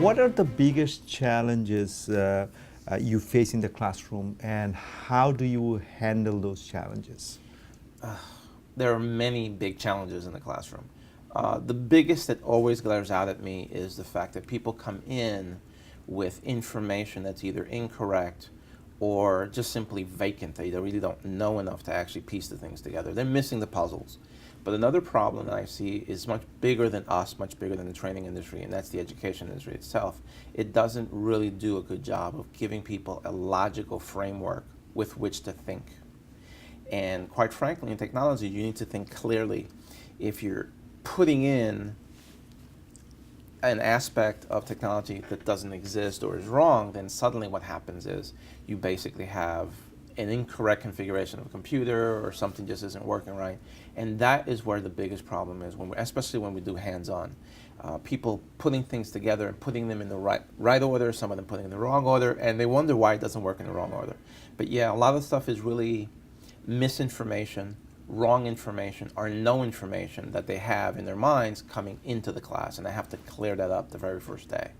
What are the biggest challenges you face in the classroom, and how do you handle those challenges? There are many big challenges in the classroom. The biggest that always glares out at me is the fact that people come in with information that's either incorrect or just simply vacant. They really don't know enough to actually piece the things together. They're missing the puzzles. But another problem that I see is much bigger than us, much bigger than the training industry, and that's the education industry itself. It doesn't really do a good job of giving people a logical framework with which to think. And quite frankly, in technology, you need to think clearly. If you're putting in an aspect of technology that doesn't exist or is wrong, then suddenly what happens is you basically have an incorrect configuration of a computer, or something just isn't working right. And that is where the biggest problem is, especially when we do hands-on. People putting things together and putting them in the right order, some of them putting in the wrong order, and they wonder why it doesn't work in the wrong order. But yeah, a lot of stuff is really misinformation, wrong information, or no information that they have in their minds coming into the class, and I have to clear that up the very first day.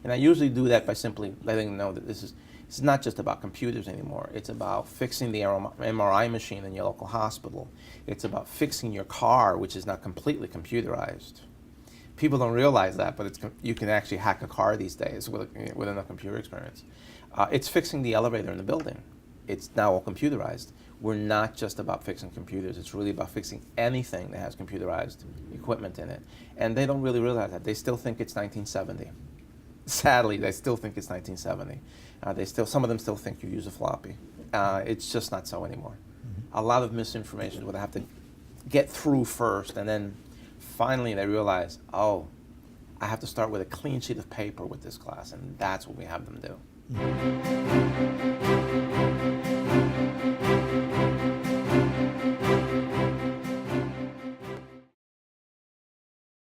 And I usually do that by simply letting them know that it's not just about computers anymore. It's about fixing the MRI machine in your local hospital. It's about fixing your car, which is not completely computerized. People don't realize that, but you can actually hack a car these days with enough computer experience. It's fixing the elevator in the building. It's now all computerized. We're not just about fixing computers. It's really about fixing anything that has computerized equipment in it. And they don't really realize that. They still think it's 1970. Sadly, they still think it's 1970. Some of them still think you use a floppy. It's just not so anymore. Mm-hmm. A lot of misinformation is what I have to get through first, and then finally they realize, oh, I have to start with a clean sheet of paper with this class, and that's what we have them do. Mm-hmm.